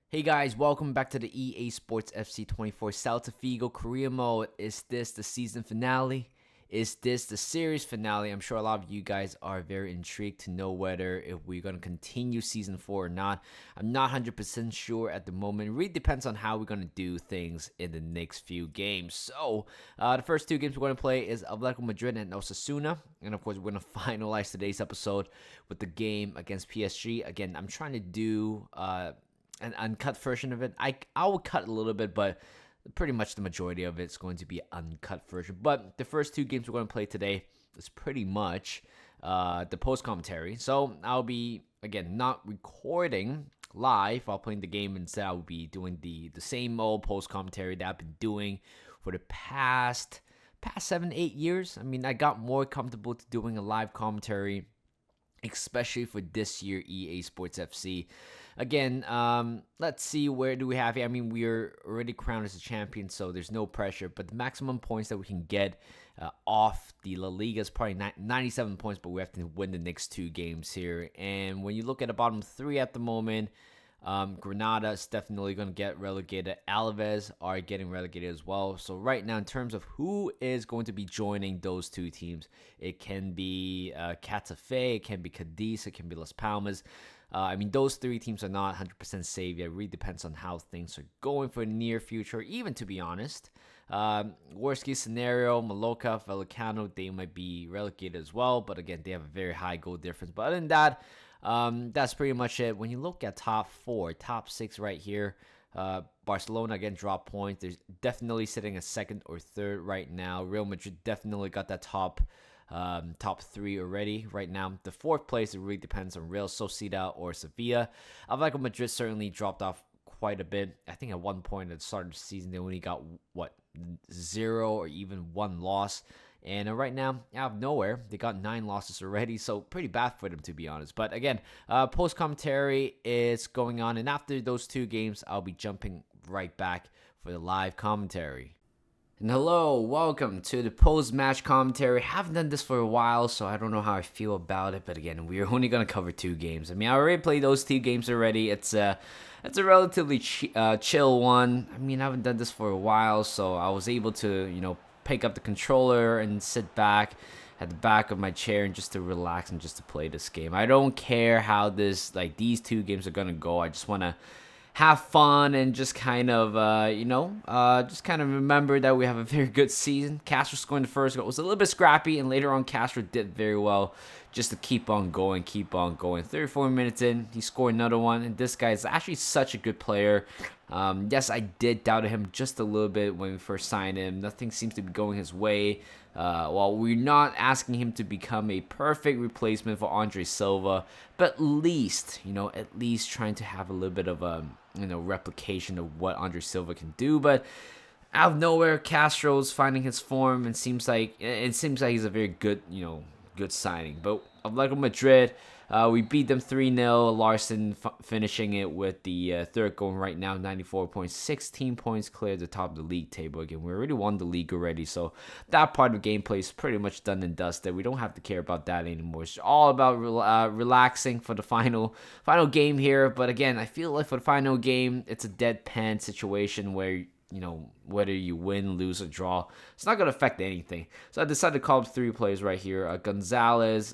Hey guys, welcome back to the EA Sports FC 24 Celta Vigo Korea mode. Is this the season finale? Is this the series finale? I'm sure a lot of you guys are very intrigued to know whether if we're going to continue season 4 or not. I'm not 100% sure at the moment. It really depends on how we're going to do things in the next few games. So, the first two games we're going to play is Atletico Madrid and Osasuna. And of course, we're going to finalize today's episode with the game against PSG. Again, I'm trying to do an uncut version of it. I will cut a little bit, but pretty much the majority of it's going to be uncut version. But the first two games we're going to play today is pretty much the post commentary. So I'll be again not recording live while playing the game. Instead, I'll be doing the same old post commentary that I've been doing for the past 7-8 years. I mean, I got more comfortable to doing a live commentary, especially for this year EA Sports FC. Again, let's see, where do we have here? I mean, we are already crowned as a champion, so there's no pressure. But the maximum points that we can get off the La Liga is probably 97 points, but we have to win the next two games here. And when you look at the bottom three at the moment, Granada is definitely going to get relegated. Alaves are getting relegated as well. So right now, in terms of who is going to be joining those two teams, it can be Catafe, it can be Cadiz, it can be Las Palmas. I mean, those three teams are not 100% safe yet. It really depends on how things are going for the near future, even to be honest. Worst case scenario, Mallorca, Vallecano, they might be relegated as well. But again, they have a very high goal difference. But other than that, that's pretty much it. When you look at top four, top six right here, Barcelona again dropped points. They're definitely sitting at second or third right now. Real Madrid definitely got that top three already right now. The fourth place, it really depends on Real Sociedad or Sevilla. Atletico Madrid certainly dropped off quite a bit. I think at one point at the start of the season, they only got, 0 or even 1 loss. And right now, out of nowhere, they got 9 losses already, so pretty bad for them, to be honest. But again, post-commentary is going on, and after those two games, I'll be jumping right back for the live commentary. And hello, welcome to the post-match commentary. Haven't done this for a while, so I don't know how I feel about it. But again, we're only gonna cover 2 games. I mean, I already played those 2 games already. It's a relatively chill one. I mean, I haven't done this for a while, so I was able to pick up the controller and sit back at the back of my chair and just to relax and just to play this game. I don't care how these 2 games are gonna go. I just wanna have fun and just kind of, remember that we have a very good season. Castro scoring the first goal. It was a little bit scrappy, and later on, Castro did very well just to keep on going. 34 minutes in, he scored another one, and this guy is actually such a good player. Yes, I did doubt him just a little bit when we first signed him. Nothing seems to be going his way. While we're not asking him to become a perfect replacement for Andre Silva, but at least trying to have a little bit of a replication of what Andre Silva can do. But out of nowhere, Castro's finding his form, and seems like he's a very good good signing. But Atletico Madrid, we beat them 3-0. Larson finishing it with the third goal right now, 94 points, 16 points clear at the top of the league table. Again, we already won the league already, so that part of the gameplay is pretty much done and dusted. We don't have to care about that anymore. It's all about relaxing for the final game here. But again, I feel like for the final game, it's a deadpan situation where whether you win, lose, or draw, it's not going to affect anything. So I decided to call up 3 players right here. Gonzalez,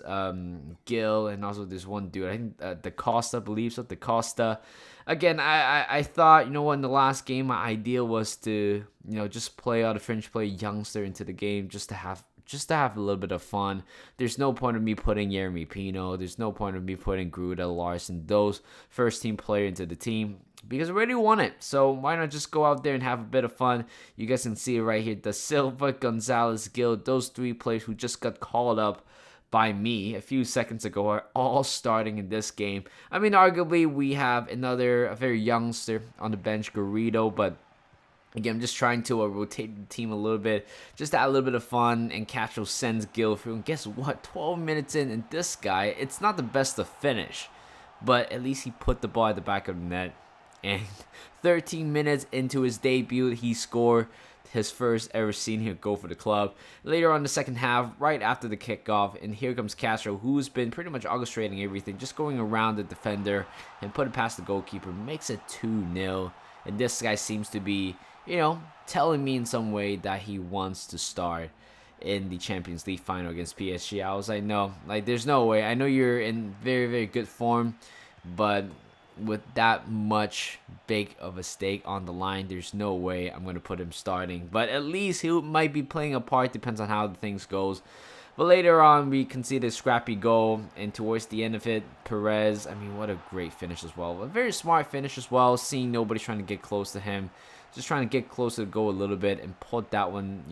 Gil, and also this one dude. I think Da Costa, I believe so. Da Costa. Again, I thought, in the last game, my idea was to, just play out a fringe play youngster into the game just to have a little bit of fun. There's no point of me putting Yeremy Pino. There's no point of me putting Gruda, Larson, those first-team players into the team, because I already won it. So why not just go out there and have a bit of fun? You guys can see it right here. Da Silva, Gonzalez, Gil, those 3 players who just got called up by me a few seconds ago are all starting in this game. I mean, arguably, we have a very youngster on the bench, Garrido, but again, I'm just trying to rotate the team a little bit, just to add a little bit of fun, and Castro sends Gil through. And guess what? 12 minutes in, and this guy, it's not the best to finish, but at least he put the ball at the back of the net. And 13 minutes into his debut, he scored his first ever senior goal for the club. Later on in the second half, right after the kickoff, and here comes Castro, who's been pretty much orchestrating everything, just going around the defender and putting past the goalkeeper, makes it 2-0. And this guy seems to be, telling me in some way that he wants to start in the Champions League final against PSG. I was like, no, there's no way. I know you're in very, very good form, but with that much big of a stake on the line, there's no way I'm going to put him starting. But at least he might be playing a part, depends on how the things goes. But later on, we conceded a scrappy goal, and towards the end of it, Perez, what a great finish as well. A very smart finish as well, seeing nobody trying to get close to him. Just trying to get close to the goal a little bit and put that one,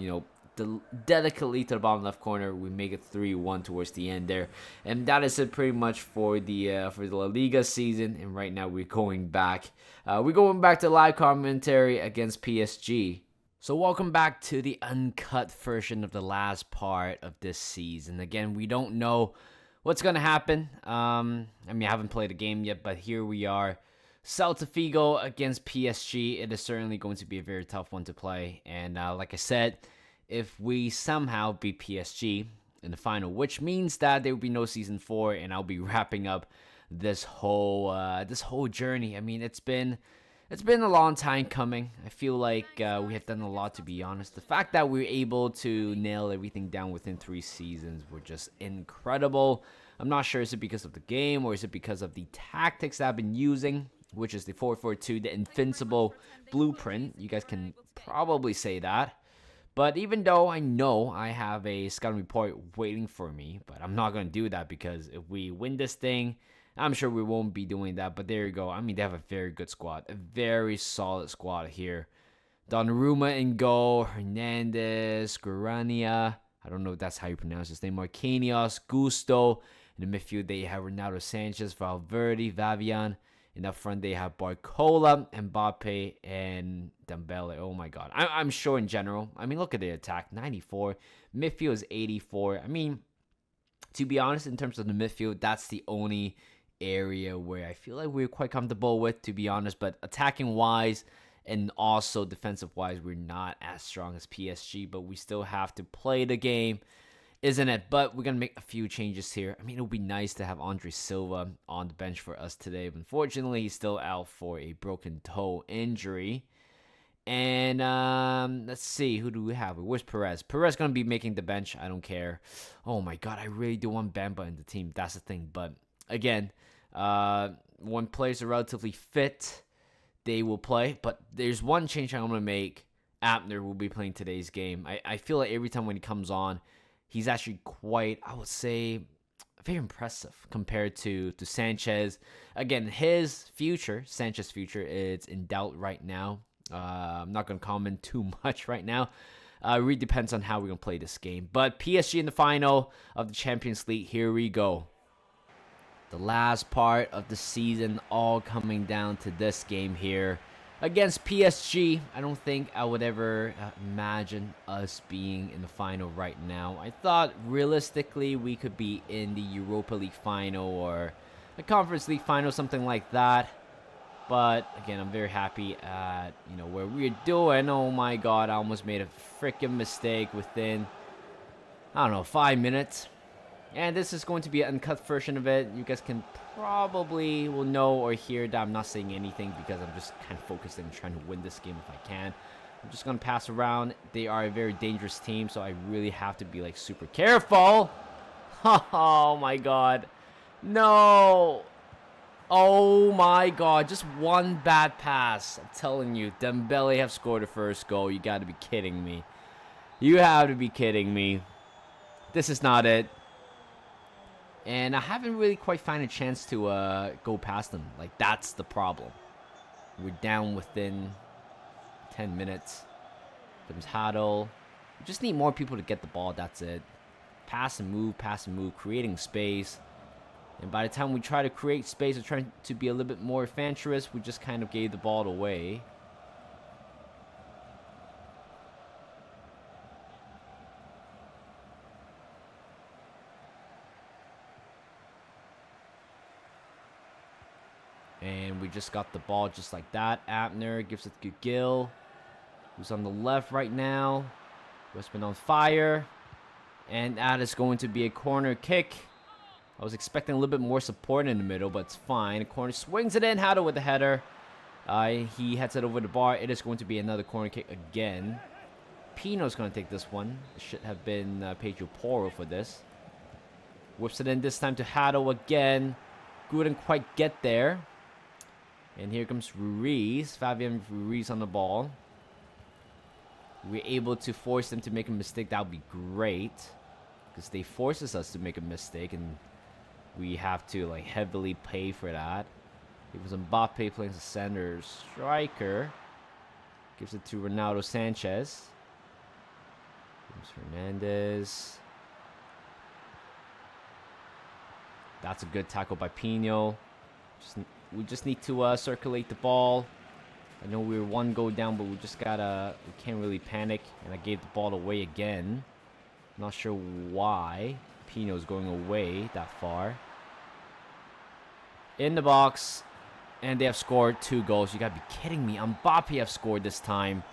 delicately to the bottom left corner. We make it 3-1 towards the end there, and that is it pretty much for the La Liga season. And right now we're going back to live commentary against PSG. So welcome back to the uncut version of the last part of this season. Again, we don't know what's gonna happen. I haven't played a game yet, but here we are. Celta Vigo against PSG. It is certainly going to be a very tough one to play, and like I said, if we somehow beat PSG in the final, which means that there will be no season 4, and I'll be wrapping up this whole journey. It's been a long time coming. I feel like we have done a lot, to be honest. The fact that we were able to nail everything down within 3 seasons were just incredible. I'm not sure, is it because of the game or is it because of the tactics that I've been using, which is the 4-4-2, the invincible blueprint. You guys can probably say that. But even though I know I have a scouting report waiting for me, but I'm not going to do that, because if we win this thing, I'm sure we won't be doing that. But there you go. They have a very good squad. A very solid squad here. Donnarumma in goal. Hernandez. Guarania. I don't know if that's how you pronounce his name. Marquinhos. Gusto. In the midfield, they have Ronaldo Sanchez, Valverde, Vavian. In up front, they have Barcola, Mbappe, and Dembele. Oh, my God. I'm sure in general. Look at the attack. 94. Midfield is 84. To be honest, in terms of the midfield, that's the only area where I feel like we're quite comfortable with, to be honest. But attacking-wise and also defensive-wise, we're not as strong as PSG. But we still have to play the game, isn't it? But we're going to make a few changes here. It would be nice to have Andre Silva on the bench for us today. But unfortunately, he's still out for a broken toe injury. And let's see, who do we have? Where's Perez? Perez going to be making the bench. I don't care. Oh, my God, I really do want Bamba in the team. That's the thing. But again, when players are relatively fit, they will play. But there's one change I'm going to make. Abner will be playing today's game. I feel like every time when he comes on, he's actually quite, I would say, very impressive compared to Sanchez. Again, Sanchez's future, is in doubt right now. I'm not going to comment too much right now. It really depends on how we're going to play this game. But PSG in the final of the Champions League, here we go. The last part of the season, all coming down to this game here against PSG. I don't think I would ever imagine us being in the final right now. I thought realistically we could be in the Europa League final or a Conference League final, something like that. But again, I'm very happy at where we're doing. Oh my God, I almost made a freaking mistake within, 5 minutes. And this is going to be an uncut version of it. You guys can probably will know or hear that I'm not saying anything because I'm just kind of focusing on trying to win this game if I can. I'm just going to pass around. They are a very dangerous team, so I really have to be super careful. Oh my God. No. Oh my God, just one bad pass. I'm telling you, Dembele have scored the first goal. You got to be kidding me. You have to be kidding me. This is not it. And I haven't really quite found a chance to go past them. That's the problem. We're down within 10 minutes. Comes Huddle. We just need more people to get the ball, that's it. Pass and move, creating space. And by the time we try to create space or trying to be a little bit more adventurous, we just kind of gave the ball away. And we just got the ball just like that. Abner gives it to Gil, who's on the left right now. Westman on fire. And that is going to be a corner kick. I was expecting a little bit more support in the middle, but it's fine. Corner swings it in. Haddle with the header. He heads it over the bar. It is going to be another corner kick again. Pino's going to take this one. It should have been Pedro Porro for this. Whips it in this time to Haddle again. Couldn't quite get there. And here comes Ruiz. Fabian Ruiz on the ball. We're able to force them to make a mistake. That would be great. Because they forces us to make a mistake. And we have to like heavily pay for that. It was Mbappe playing the center striker. Gives it to Ronaldo Sanchez. Hernandez. That's a good tackle by Pino. We just need to circulate the ball. I know we were one goal down, but we can't really panic. And I gave the ball away again. Not sure why Pino's going away that far. In the box. And they have scored 2 goals. You gotta be kidding me. Mbappe have scored this time.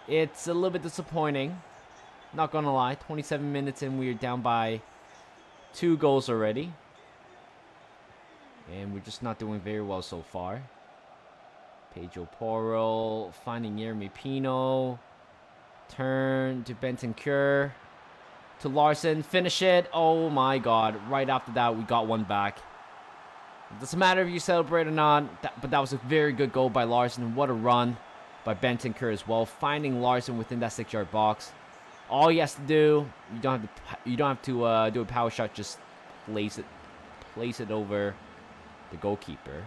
It's a little bit disappointing. Not gonna lie. 27 minutes in, we're down by 2 goals already. And we're just not doing very well so far. Pedro Porro finding Yeremy Pino. Turn to Bentancur. To Larson. Finish it. Oh my god. Right after that, we got one back. It doesn't matter if you celebrate or not. But that was a very good goal by Larson. What a run by Bentancur as well. Finding Larson within that 6-yard box. All he has to do, you don't have to do a power shot. Just place it over the goalkeeper.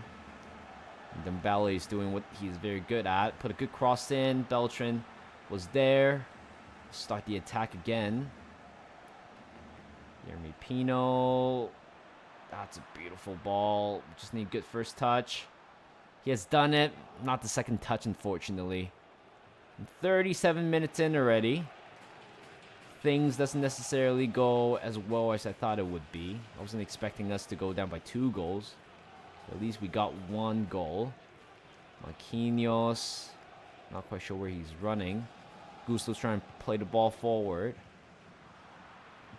And Dembele is doing what he's very good at. Put a good cross in. Beltran was there. Start the attack again. Yeremy Pino. That's a beautiful ball. Just need good first touch. He has done it. Not the second touch, unfortunately. 37 minutes in already. Things doesn't necessarily go as well as I thought it would be. I wasn't expecting us to go down by 2 goals. At least we got 1 goal. Marquinhos. Not quite sure where he's running. Gusto's trying to play the ball forward.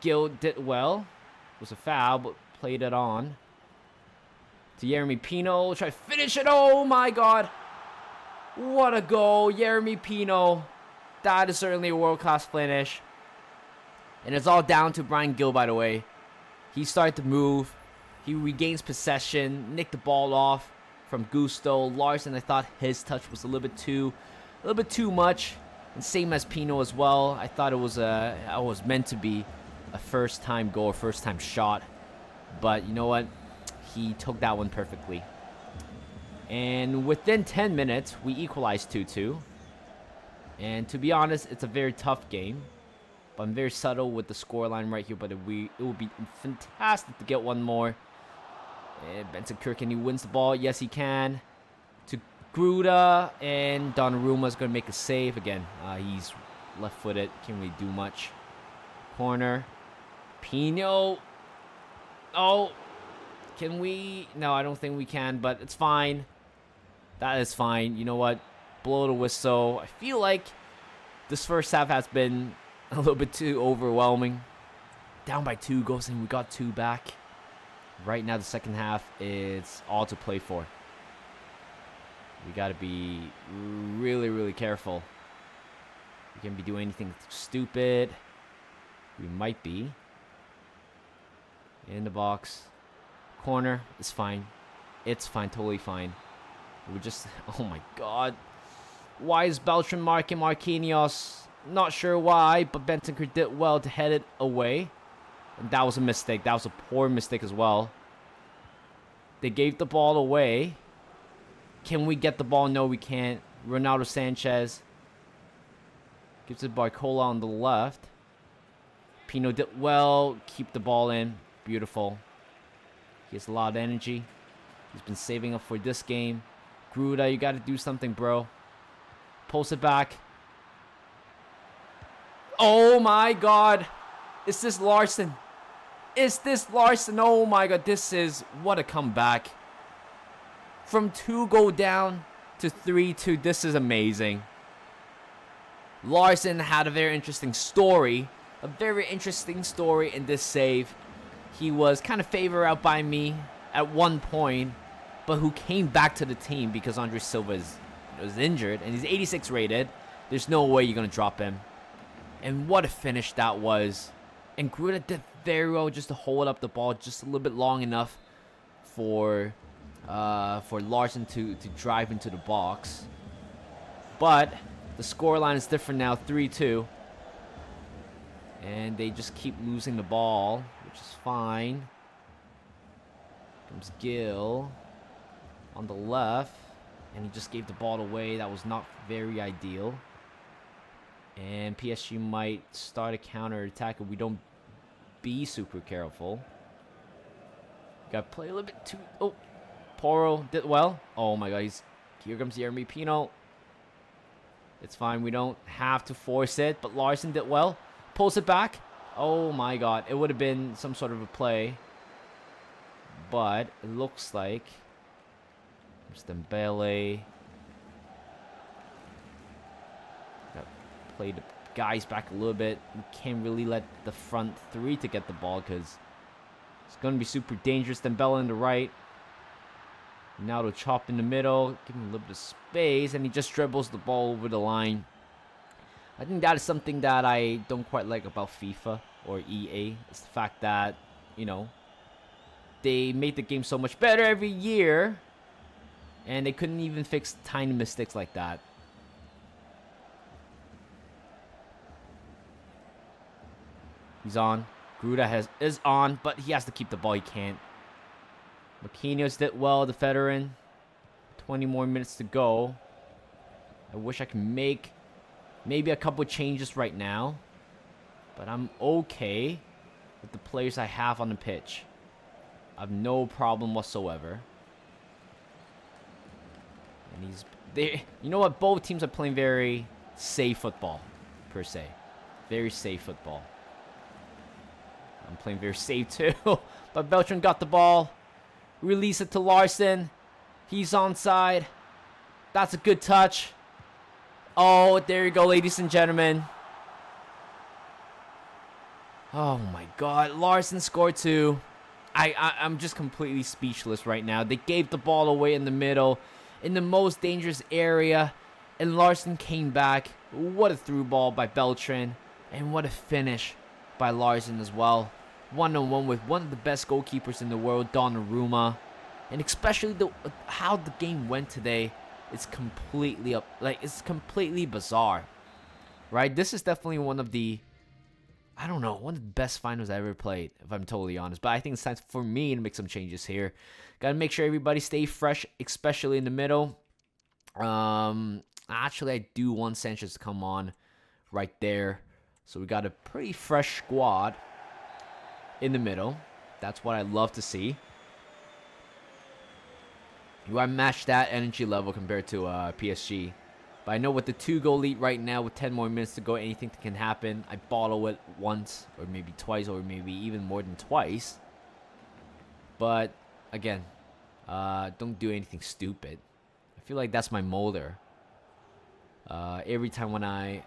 Gil did well. It was a foul, but played it on. To Yeremy Pino. Try to finish it. Oh my god. What a goal. Yeremy Pino. That is certainly a world-class finish. And it's all down to Brian Gill, by the way. He started to move. He regains possession. Nicked the ball off from Gusto. Larson, I thought his touch was a little bit too much. And same as Pino as well. I thought it was meant to be a first-time goal, first-time shot. But you know what? He took that one perfectly. And within 10 minutes, we equalized 2-2. And to be honest, it's a very tough game. But I'm very subtle with the scoreline right here. But it would be fantastic to get one more. And Bentancur, can he wins the ball? Yes, he can. To Gruda. And Donnarumma's going to make a save again. He's left-footed. Can't really do much. Corner. Pino. Oh. Can we? No, I don't think we can. But it's fine. That is fine. You know what? Blow the whistle. I feel like this first half has been a little bit too overwhelming. Down by 2 goals and we got 2 back. Right now, the second half is all to play for. We got to be really, really careful. We can't be doing anything stupid. We might be. In the box. Corner. It's fine. It's fine. Totally fine. We just... Oh my god. Why is Beltran marking Marquinhos? Not sure why, but Bentancur did well to head it away. And that was a mistake. That was a poor mistake as well. They gave the ball away. Can we get the ball? No, we can't. Ronaldo Sanchez gives it Barcola on the left. Pino did well. Keep the ball in. Beautiful. He has a lot of energy. He's been saving up for this game. Gruda, you got to do something, bro. Post it back. Oh my god. Is this Larson? Is this Larson? Oh my god. This is... What a comeback. From 2-goal down to 3-2. This is amazing. Larson had a very interesting story. A very interesting story in this save. He was kind of favored out by me at one point, but who came back to the team because Andre Silva was injured, and he's 86 rated. There's no way you're going to drop him. And what a finish that was. And Gruda did very well just to hold up the ball just a little bit long enough for Larson to drive into the box. But the scoreline is different now, 3-2. And they just keep losing the ball, which is fine. Comes Gill on the left. And he just gave the ball away. That was not very ideal. And PSG might start a counter-attack if we don't be super careful. Got to play a little bit too... Oh, Poro did well. Oh my god, here comes Yeremy Pino. It's fine, we don't have to force it. But Larson did well. Pulls it back. Oh my god, it would have been some sort of a play. But it looks like... There's Dembele. Play the guys back a little bit. We can't really let the front three to get the ball because it's going to be super dangerous. Dembele in the right. Now to chop in the middle. Give him a little bit of space. And he just dribbles the ball over the line. I think that is something that I don't quite like about FIFA or EA. It's the fact that, you know, they make the game so much better every year. And they couldn't even fix tiny mistakes like that. He's on. Gruda is on, but he has to keep the ball. He can't. Marquinhos did well, the veteran. 20 more minutes to go. I wish I could make maybe a couple changes right now. But I'm okay with the players I have on the pitch. I have no problem whatsoever. And he's there. You know what? Both teams are playing very safe football, per se. Very safe football. I'm playing very safe too. But Beltran got the ball. Release it to Larson. He's onside. That's a good touch. Oh, there you go, ladies and gentlemen. Oh my god. Larson scored two. I'm just completely speechless right now. They gave the ball away in the middle, in the most dangerous area, and Larson came back. What a through ball by Beltran, and what a finish by Larson as well. 1-on-1 with one of the best goalkeepers in the world, Donnarumma. And especially how the game went today, it's completely it's completely bizarre. Right? This is definitely one of the one of the best finals I ever played, if I'm totally honest. But I think it's time for me to make some changes here. Gotta make sure everybody stay fresh, especially in the middle. Actually, I do want Sanchez to come on right there. So we got a pretty fresh squad in the middle. That's what I love to see. You want to match that energy level compared to PSG. But I know with the 2-goal lead right now, with 10 more minutes to go, anything can happen. I bottle it once, or maybe twice, or maybe even more than twice. But, again, don't do anything stupid. I feel like that's my molder. Every time when I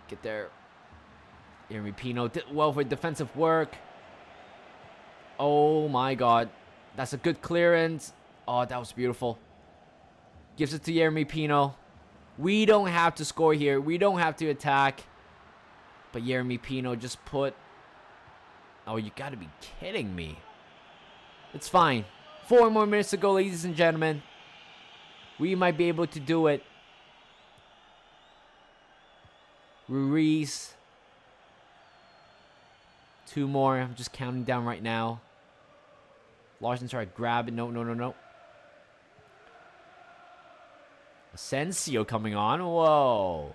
get there, Yeremy Pino did well for defensive work. Oh my god. That's a good clearance. Oh, that was beautiful. Gives it to Yeremy Pino. We don't have to score here. We don't have to attack. But Yeremy Pino just put... Oh, you gotta be kidding me. It's fine. 4 more minutes to go, ladies and gentlemen. We might be able to do it. Ruiz. 2 more. I'm just counting down right now. Larson tried to grab it. No. Asensio coming on. Whoa.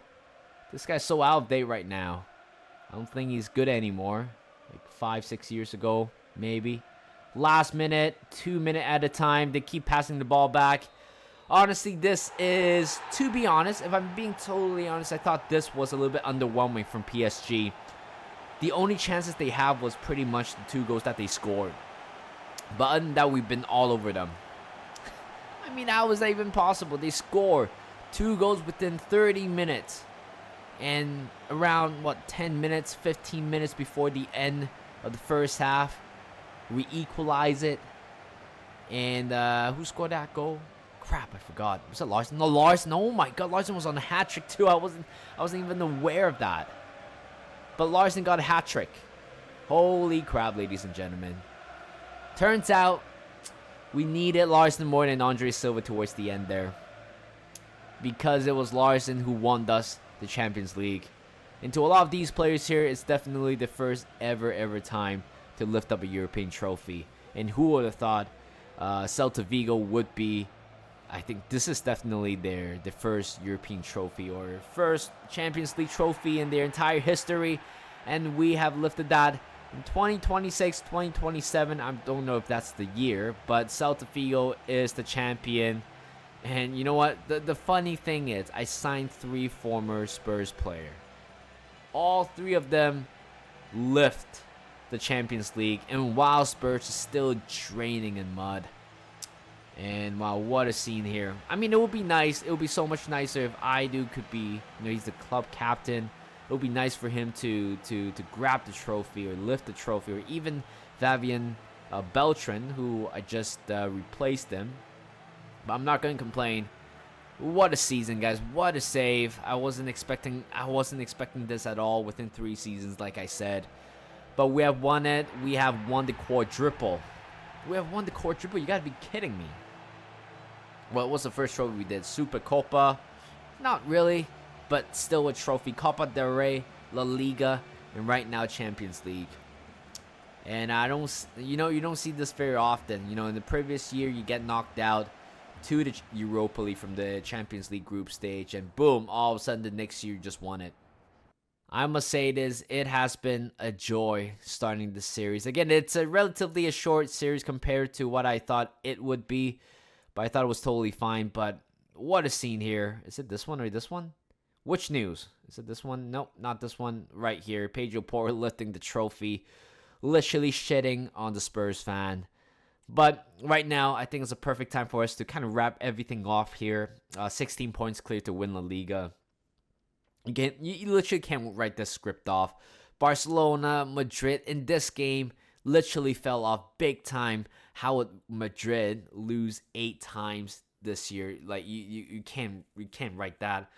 This guy's so out of date right now. I don't think he's good anymore. Like 5-6 years ago, maybe. Last minute, 2 minutes at a time. They keep passing the ball back. Honestly, this is, to be honest, if I'm being totally honest, I thought this was a little bit underwhelming from PSG. The only chances they have was pretty much the 2 goals that they scored. But other than that, we've been all over them. I mean, how was that even possible? They score 2 goals within 30 minutes. And around, 10 minutes, 15 minutes before the end of the first half, we equalize it. And who scored that goal? Crap, I forgot. Was it Larson? No, Larson. Oh my God, Larson was on a hat trick too. I wasn't even aware of that. But Larson got a hat trick. Holy crap, ladies and gentlemen. Turns out we needed Larson more than Andre Silva towards the end there, because it was Larson who won us the Champions League. And to a lot of these players here, it's definitely the first ever time to lift up a European trophy. And who would have thought Celta Vigo would be, I think this is definitely the first European trophy or first Champions League trophy in their entire history. And we have lifted that in 2026, 2027. I don't know if that's the year, but Celta Vigo is the champion. And you know what? The funny thing is, I signed 3 former Spurs players. All 3 of them lift the Champions League, and while Spurs is still draining in mud. And wow, what a scene here. I mean, it would be nice. It would be so much nicer if Aidu could be, he's the club captain. It would be nice for him to grab the trophy or lift the trophy, or even Fabian Beltran, who I just replaced him. But I'm not going to complain. What a season, guys. What a save. I wasn't expecting this at all within 3 seasons, like I said. But we have won it. We have won the quadruple. We have won the quadruple. You got to be kidding me. What was the first trophy we did? Super Copa? Not really, but still a trophy. Copa del Rey, La Liga, and right now Champions League. And you don't see this very often. In the previous year, you get knocked out to the Europa League from the Champions League group stage, and boom, all of a sudden the next year you just won it. I must say it has been a joy starting this series. Again, it's a relatively short series compared to what I thought it would be, but I thought it was totally fine. But what a scene here. Is it this one or this one? Which news? Is it this one? Nope, not this one. Right here, Pedro Porro lifting the trophy, literally shitting on the Spurs fan. But right now, I think it's a perfect time for us to kind of wrap everything off here. 16 points clear to win La Liga. Again, you literally can't write this script off. Barcelona, Madrid in this game literally fell off big time. How would Madrid lose 8 times this year? Like you can't write that.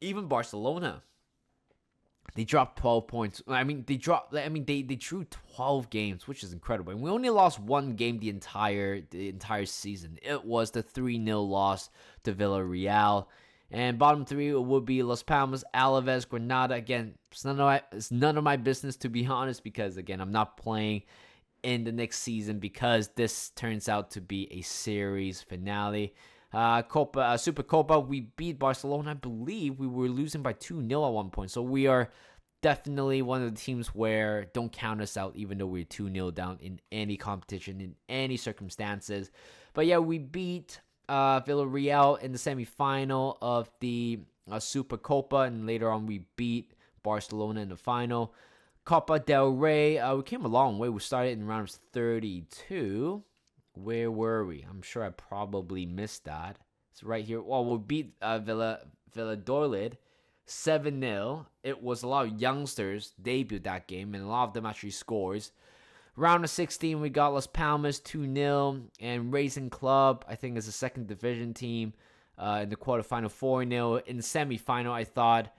Even Barcelona, they dropped 12 points. They drew 12 games, which is incredible. And we only lost 1 game the entire season. It was the 3-0 loss to Villarreal. And bottom 3 would be Las Palmas, Alaves, Granada. Again, it's none of my business, to be honest, because again, I'm not playing in the next season because this turns out to be a series finale. Super Copa, we beat Barcelona. I believe we were losing by 2-0 at one point. So we are definitely one of the teams where don't count us out, even though we're 2-0 down in any competition, in any circumstances. But yeah, we beat Villarreal in the semifinal of the Super Copa, and later on we beat Barcelona in the final. Copa del Rey, we came a long way. We started in round 32. Where were we? I'm sure I probably missed that. It's right here. Well, we beat Valladolid 7-0. It was a lot of youngsters debuted that game, and a lot of them actually scores. Round of 16, we got Las Palmas 2-0, and Racing Club, I think, is a second division team in the quarterfinal 4-0. In the semifinal, I thought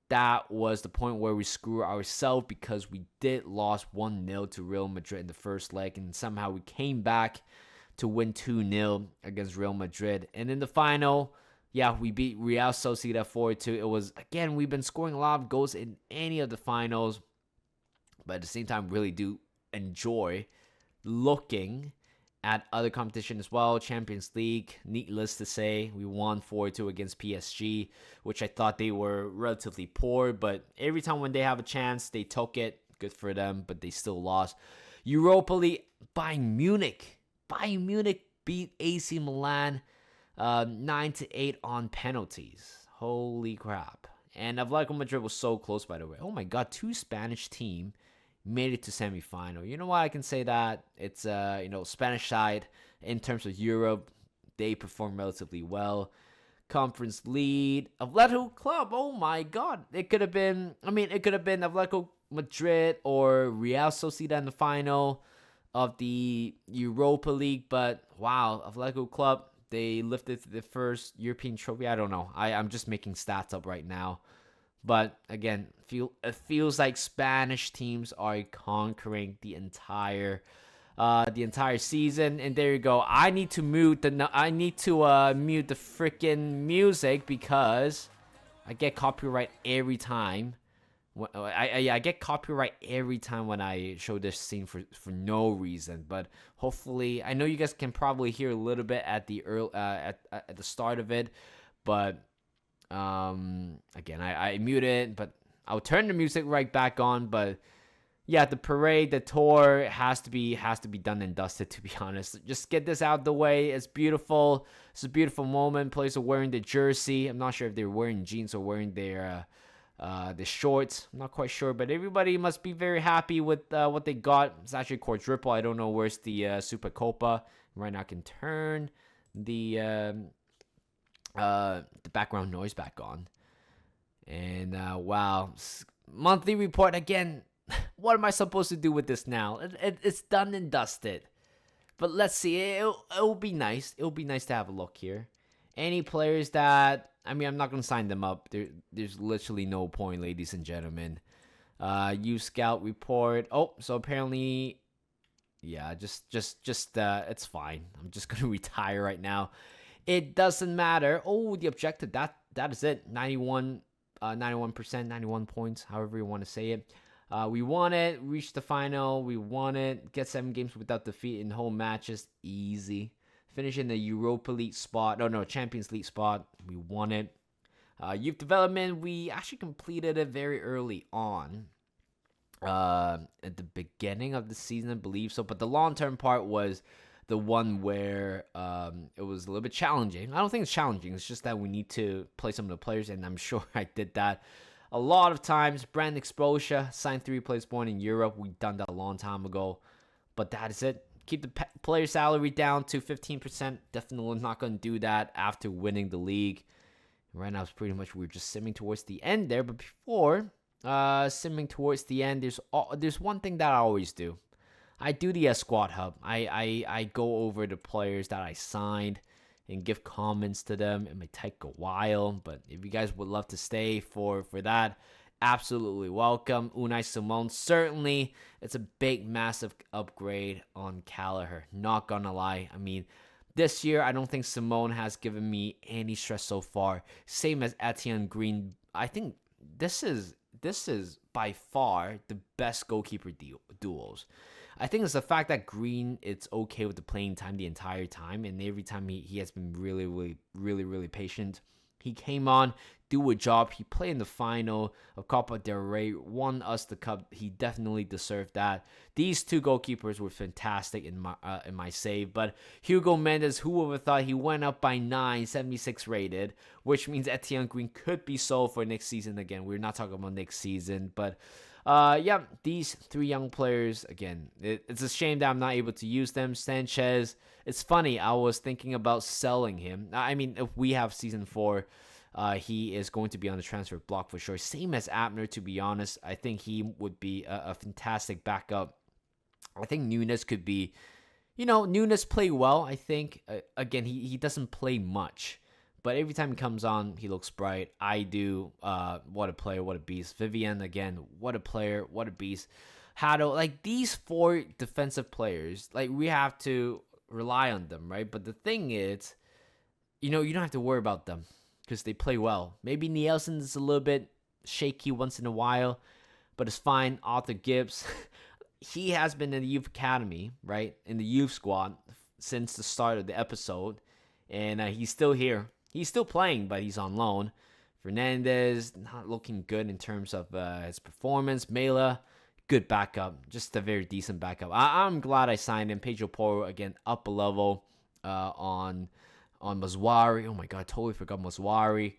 that was the point where we screw ourselves because we did lost 1-0 to Real Madrid in the first leg, and somehow we came back to win 2-0 against Real Madrid. And in the final, yeah, we beat Real Sociedad 4-2. It was, again, we've been scoring a lot of goals in any of the finals, but at the same time, really do enjoy looking at other competition as well. Champions League, needless to say, we won 4-2 against PSG, which I thought they were relatively poor, but every time when they have a chance, they took it. Good for them, but they still lost. Europa League, Bayern Munich beat AC Milan 9-8 on penalties. Holy crap. And Atletico Madrid was so close, by the way. Oh my God, 2 Spanish teams made it to semifinal. You know why I can say that? It's Spanish side in terms of Europe They performed relatively well. Conference lead, Atletico Club. Oh my God! It could have been. It could have been Atletico Madrid or Real Sociedad in the final of the Europa League. But wow, Atletico Club, they lifted the first European trophy. I don't know. I'm just making stats up right now. But again, it feels like Spanish teams are conquering the entire season. And there you go. I need to mute the freaking music because I get copyright every time. I get copyright every time when I show this scene for no reason. But hopefully, I know you guys can probably hear a little bit at the at the start of it, but again, I mute it, but I'll turn the music right back on. But yeah, the parade, the tour has to be done and dusted, to be honest. Just get this out of the way. It's beautiful. It's a beautiful moment. Players are wearing the jersey. I'm not sure if they're wearing jeans or wearing their the shorts. I'm not quite sure, but everybody must be very happy with what they got. It's actually Quadruple. I don't know where's the Super Copa. Right now I can turn the background noise back on. And wow, monthly report again. What am I supposed to do with this now? It's done and dusted. But let's see. It'll be nice. It'll be nice to have a look here. Any players that... I'm not going to sign them up. There's literally no point, ladies and gentlemen. Youth Scout report. Oh, so apparently... Yeah, just it's fine. I'm just going to retire right now. It doesn't matter. Oh, the objective. That is it. 91%, 91 points, however you want to say it. We won it, reached the final, we won it, get 7 games without defeat in home matches, easy. Finish in the Europa League spot, Champions League spot, we won it. Youth development, we actually completed it very early on. At the beginning of the season, I believe so, but the long-term part was the one where it was a little bit challenging. I don't think it's challenging, it's just that we need to play some of the players, and I'm sure I did that a lot of times. Brand exposure, sign 3 players born in Europe. We've done that a long time ago. But that is it. Keep the player salary down to 15%. Definitely not going to do that after winning the league. Right now, it's pretty much we're just simming towards the end there. But before simming towards the end, there's one thing that I always do. I do the squad hub. I go over the players that I signed and give comments to them. It might take a while, but if you guys would love to stay for that, absolutely welcome. Unai Simon, certainly it's a big, massive upgrade on Callagher. Not gonna lie. This year, I don't think Simon has given me any stress so far. Same as Etienne Green. I think this is by far the best goalkeeper duos. I think it's the fact that Green, it's okay with the playing time the entire time, and every time he has been really, really, really, really patient. He came on, do a job. He played in the final of Copa del Rey, won us the cup. He definitely deserved that. These 2 goalkeepers were fantastic in my save, but Hugo Mendes, who would have thought, he went up by 9, 76 rated, which means Etienne Green could be sold for next season again. We're not talking about next season, but these 3 young players, again, it's a shame that I'm not able to use them. Sanchez, it's funny, I was thinking about selling him. If we have season 4, he is going to be on the transfer block for sure. Same as Abner, to be honest. I think he would be a fantastic backup. I think Nunes could be, Nunes play well, I think. Again, he doesn't play much. But every time he comes on, he looks bright. I do. What a player, what a beast. Vivian, again, what a player, what a beast. Hado, these 4 defensive players, we have to rely on them, right? But the thing is, you don't have to worry about them because they play well. Maybe Nielsen is a little bit shaky once in a while, but it's fine. Arthur Gibbs, he has been in the youth academy, right? In the youth squad since the start of the episode, and he's still here. He's still playing, but he's on loan. Fernandez, not looking good in terms of his performance. Mela, good backup. Just a very decent backup. I'm glad I signed him. Pedro Porro, again, up a level on Mazwari. Oh my God, I totally forgot Mazwari.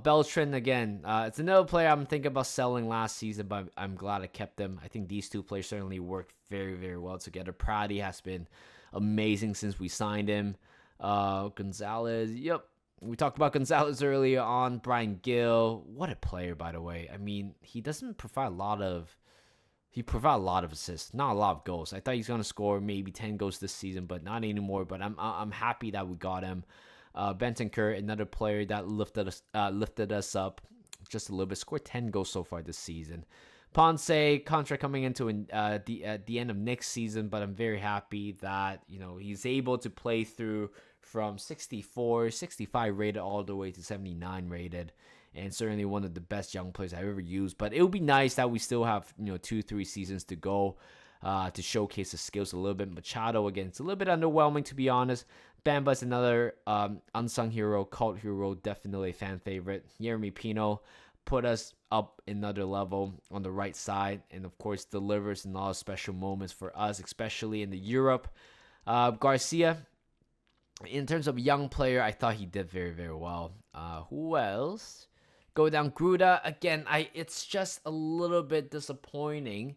Beltran, again, it's another player I'm thinking about selling last season, but I'm glad I kept them. I think these 2 players certainly worked very, very well together. Pradi has been amazing since we signed him. Gonzalez. Yep. We talked about Gonzalez earlier on. Brian Gill. What a player, by the way. I mean, he doesn't provide a lot of. He provides a lot of assists, not a lot of goals. I thought he's gonna score maybe 10 goals this season, but not anymore. But I'm happy that we got him. Benton Kerr, another player that lifted us up just a little bit. Scored 10 goals so far this season. Ponce contract coming into the end of next season, but I'm very happy that he's able to play through from 64, 65 rated all the way to 79 rated, and certainly one of the best young players I've ever used. But it would be nice that we still have 2-3 seasons to go to showcase his skills a little bit. Machado, again, it's a little bit underwhelming, to be honest. Bamba's another unsung hero, cult hero, definitely a fan favorite. Yeremy Pino put us up another level on the right side, and of course delivers in a lot of special moments for us, especially in the Europe. Garcia, in terms of young player, I thought he did very, very well. Who else? Go down Gruda again. It's just a little bit disappointing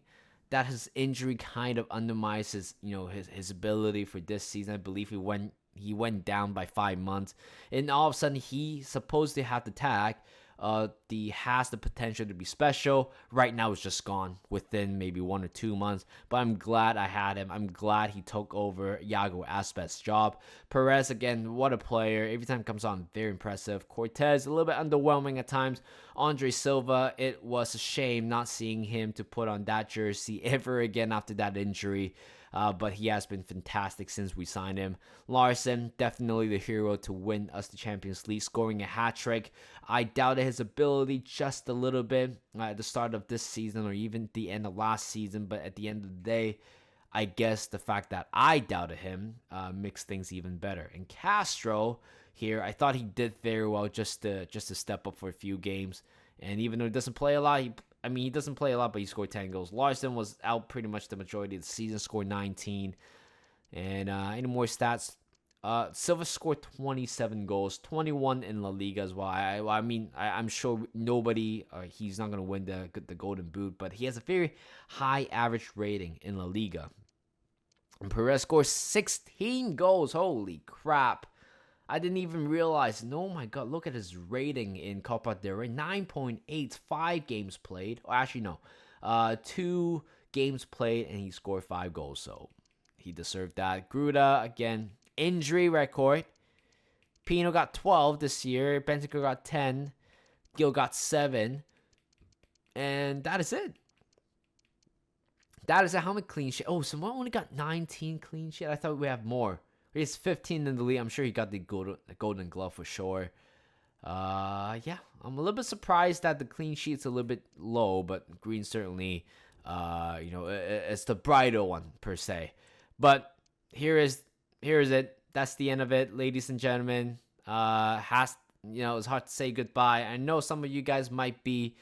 that his injury kind of undermines his ability for this season. I believe he went down by 5 months, and all of a sudden he supposed to have the tag. Has the potential to be special. Right now it's just gone within maybe 1 or 2 months, but I'm glad I had him. I'm glad he took over Iago Aspas' job. Perez, again, what a player. Every time he comes on, very impressive. Cortez, a little bit underwhelming at times. Andre Silva, it was a shame not seeing him to put on that jersey ever again after that injury. But he has been fantastic since we signed him. Larson, definitely the hero to win us the Champions League, scoring a hat-trick. I doubted his ability just a little bit at the start of this season or even the end of last season, but at the end of the day, I guess the fact that I doubted him makes things even better. And Castro here, I thought he did very well just to step up for a few games. And even though he doesn't play a lot, he doesn't play a lot, but he scored 10 goals. Larson was out pretty much the majority of the season, scored 19. And any more stats? Silva scored 27 goals, 21 in La Liga as well. I'm sure nobody, he's not going to win the Golden Boot, but he has a very high average rating in La Liga. And Perez scores 16 goals. Holy crap. I didn't even realize. Oh my god, look at his rating in Copa del Rey. 9.8, 5 games played. Or actually, no. 2 games played, and he scored 5 goals. So he deserved that. Gruda, again, injury record. Pino got 12 this year. Bentancur got 10. Gil got 7. And that is it. That is it. How many clean sheets? Oh, someone only got 19 clean sheets. I thought we have more. He's 15 in the league. I'm sure he got the golden glove for sure. Yeah, I'm a little bit surprised that the clean sheet's a little bit low, but Green certainly, it's the brighter one per se. But here is it. That's the end of it, ladies and gentlemen. It's hard to say goodbye. I know some of you guys might be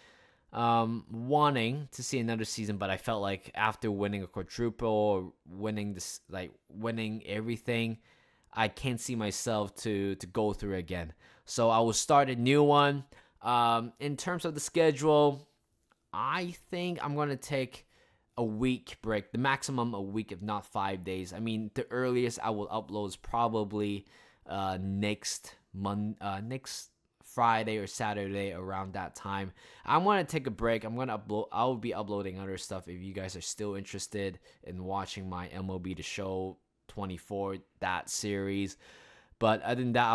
wanting to see another season, but I felt like after winning a quadruple or winning everything, I can't see myself to go through again. So I will start a new one. In terms of the schedule, I think I'm gonna take a week break, the maximum a week, if not 5 days. I mean, the earliest I will upload is probably next Friday or Saturday around that time. I'm gonna take a break. I will be uploading other stuff if you guys are still interested in watching my MLB The Show 24, that series. But other than that,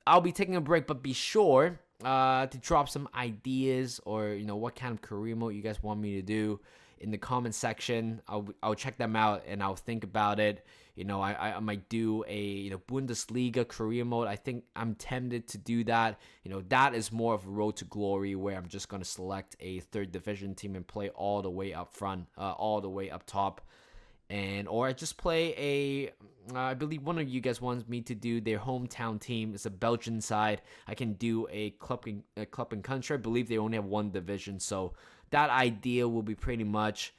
I'll be taking a break. But be sure to drop some ideas or what kind of career mode you guys want me to do in the comment section. I'll check them out and I'll think about it. I might do a Bundesliga career mode. I think I'm tempted to do that. That is more of a road to glory where I'm just gonna select a third division team and play all the way up front, all the way up top, or I just play I believe one of you guys wants me to do their hometown team. It's a Belgian side. I can do a club and country. I believe they only have one division, so that idea will be pretty much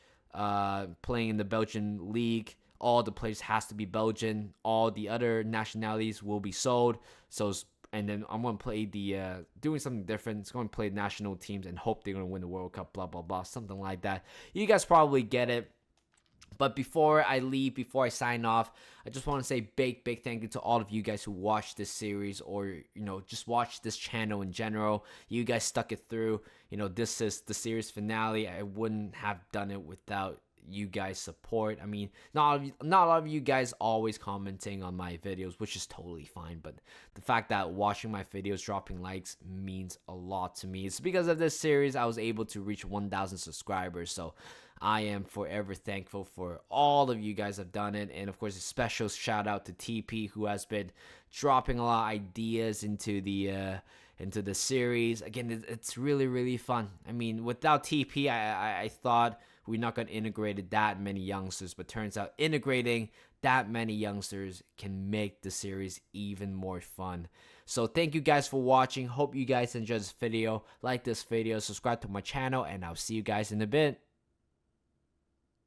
playing in the Belgian league. All the players has to be Belgian. All the other nationalities will be sold. And then I'm going to play doing something different. It's going to play national teams and hope they're going to win the World Cup, blah, blah, blah, something like that. You guys probably get it. But before I leave, before I sign off, I just want to say big thank you to all of you guys who watched this series, or just watched this channel in general. You guys stuck it through. This is the series finale. I wouldn't have done it without you guys' support. I mean, not a lot of you guys always commenting on my videos, which is totally fine, but the fact that watching my videos, dropping likes, means a lot to me. It's because of this series I was able to reach 1,000 subscribers, so I am forever thankful for all of you guys have done it. And of course, a special shout out to TP, who has been dropping a lot of ideas into the series. Again, it's really fun. I mean, without TP, I thought we're not going to integrate that many youngsters, but turns out integrating that many youngsters can make the series even more fun. So thank you guys for watching. Hope you guys enjoyed this video. Like this video, subscribe to my channel, and I'll see you guys in a bit.